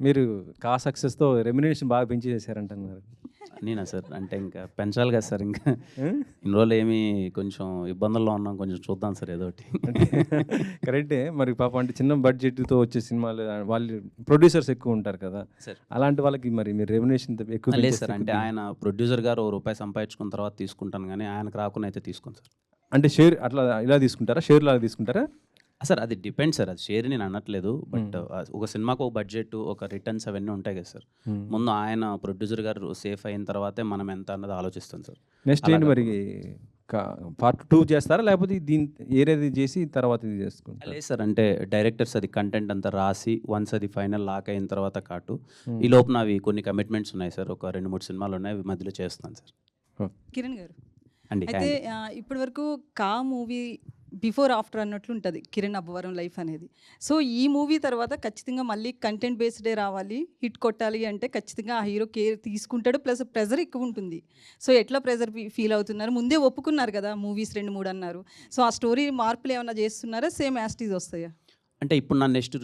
మీరు సక్సెస్‌తో రెమ్యునరేషన్ బాగా పెంచేసారంటున్నారు. నేనా సార్? అంటే ఇంకా పెంచాలి కదా సార్ ఇంకా. హ్మ్. ఇన్ని రోజులు ఏమి కొంచెం ఇబ్బందుల్లో ఉన్నాం. కొంచెం చూద్దాం సార్ ఏదోకటి. అంటే కరెక్టే. మరి పాపం అంటే చిన్న బడ్జెట్‌తో వచ్చే సినిమాలు వాళ్ళు ప్రొడ్యూసర్స్ ఎక్కువ ఉంటారు కదా! సార్. అలాంటి వాళ్ళకి మరి మీరు రెమ్యునరేషన్ ఎక్కువ లేదు పెంచేస్తే సార్. అంటే ఆయన ప్రొడ్యూసర్ గారు ఓ రూపాయి సంపాదించుకున్న తర్వాత తీసుకుంటాను గానీ, ఆయనకు రాకుండా అయితే తీసుకోను సార్. అంటే షేర్ అట్లా ఇలా తీసుకుంటారా? షేర్‌లాగా తీసుకుంటారా? సార్ అది డిపెండ్ సార్. అది షేర్ నేను అనట్లేదు. బట్ హ్మ్. ఒక సినిమాకు ఒక బడ్జెట్, ఒక రిటర్న్స్ అవన్నీ ఉంటాయి కదా సార్. హ్మ్. ముందు ఆయన ప్రొడ్యూసర్ గారు సేఫ్ అయిన తర్వాతే మనం ఎంత అన్నది ఆలోచిస్తాం సార్. నెక్స్ట్ ఏంటి మరి క పార్ట్ 2 చేస్తారా? లేకపోతే ఏరేది చేసి తర్వాత ఇది చేసుకుంటారా? లేదు సార్. అంటే డైరెక్టర్స్ అది కంటెంట్ అంతా రాసి వన్స్ అది ఫైనల్ లాక్ అయిన తర్వాత హ్మ్. ఈ లోపున అవి కొన్ని కమిట్మెంట్స్ ఉన్నాయి సార్. ఒక 2, 3 సినిమాలు ఉన్నాయి. అవి మధ్యలో చేస్తున్నాను సార్. కిరణ్ గారు అండి. అయితే ఇప్పటి వరకు కా మూవీ బిఫోర్ ఆఫ్టర్ అన్నట్లు ఉంటుంది కిరణ్ అబ్బవరం లైఫ్ అనేది. సో ఈ మూవీ తర్వాత ఖచ్చితంగా మళ్ళీ కంటెంట్ బేస్డే రావాలి, హిట్ కొట్టాలి అంటే ఖచ్చితంగా ఆ హీరో కేర్ తీసుకుంటాడు, ప్లస్ ప్రెజర్ ఎక్కువ ఉంటుంది. సో ఎట్లా ప్రెజర్ ఫీల్ అవుతున్నారు? ముందే ఒప్పుకున్నారు కదా మూవీస్ 2, 3 అన్నారు. సో ఆ స్టోరీ మార్పులు ఏమైనా చేస్తున్నారా? సేమ్ యాస్టీజ్ వస్తాయా? అంటే ఇప్పుడు నా నెక్స్ట్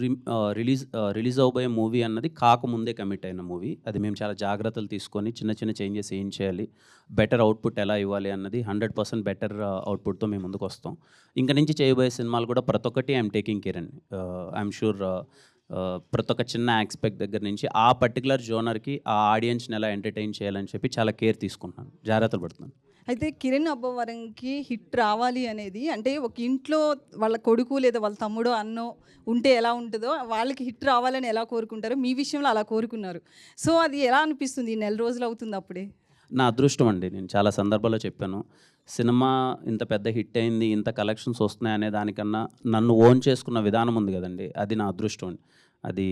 రిలీజ్ అవ్వబోయే మూవీ అన్నది కాకముందే కమిట్ అయిన మూవీ. అది మేము చాలా జాగ్రత్తలు తీసుకొని చిన్న చిన్న చేంజెస్ ఏం చేయాలి, బెటర్ అవుట్‌పుట్ ఎలా ఇవ్వాలి అన్నది 100% బెటర్ అవుట్‌పుట్‌తో మేము ముందుకొస్తాం. ఇంక నుంచి చేయబోయే సినిమాలు కూడా ప్రతి ఒక్కటి ఐయామ్ టేకింగ్ కేర్ అండి. ఐయామ్ షూర్ ప్రతి ఒక్క చిన్న యాస్పెక్ట్ దగ్గర నుంచి ఆ పర్టిక్యులర్ జోనర్‌కి ఆ ఆడియన్స్‌ని ఎలా ఎంటర్‌టైన్ చేయాలని చెప్పి చాలా కేర్ తీసుకుంటున్నాను. జాగ్రత్తలు పడుతున్నాను. అయితే కిరణ్ అబ్బవరంకి హిట్ రావాలి అనేది అంటే ఒక ఇంట్లో వాళ్ళ కొడుకు లేదా వాళ్ళ తమ్ముడో అన్నో ఉంటే ఎలా ఉంటుందో వాళ్ళకి హిట్ రావాలని ఎలా కోరుకుంటారో మీ విషయంలో అలా కోరుకున్నారు. సో అది ఎలా అనిపిస్తుంది? ఈ నెల రోజులు అవుతుంది అప్పుడే. నా అదృష్టం అండి. నేను చాలా సందర్భాల్లో చెప్పాను. సినిమా ఇంత పెద్ద హిట్ అయింది, ఇంత కలెక్షన్స్ వస్తున్నాయనే దానికన్నా నన్ను ఓన్ చేసుకున్న విధానం ఉంది కదండీ! అది నా అదృష్టం అండి. అది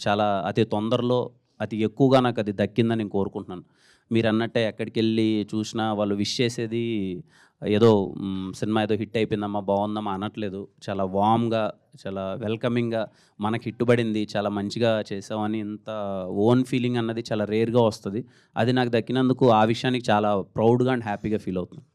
చాలా అతి తొందరలో, అతి ఎక్కువగా నాకు అది దక్కిందని నేను కోరుకుంటున్నాను. మీరన్నట్టే ఎక్కడికెళ్ళి చూసినా వాళ్ళు విష్ చేసేది ఏదో సినిమా ఏదో హిట్ అయిపోయిందమ్మా, బావుందమ్మా అనట్లేదు. చాలా వార్మ్‌గా, చాలా వెల్కమింగ్‌గా మనకి హిట్ పడింది, చాలా మంచిగా చేసావని ఇంత ఓన్ ఫీలింగ్ అన్నది చాలా రేర్‌గా వస్తది. అది నాకు దక్కినందుకు ఆ విషయానికి చాలా ప్రౌడ్‌గా అండ్ హ్యాపీగా ఫీల్ అవుతున్నాను.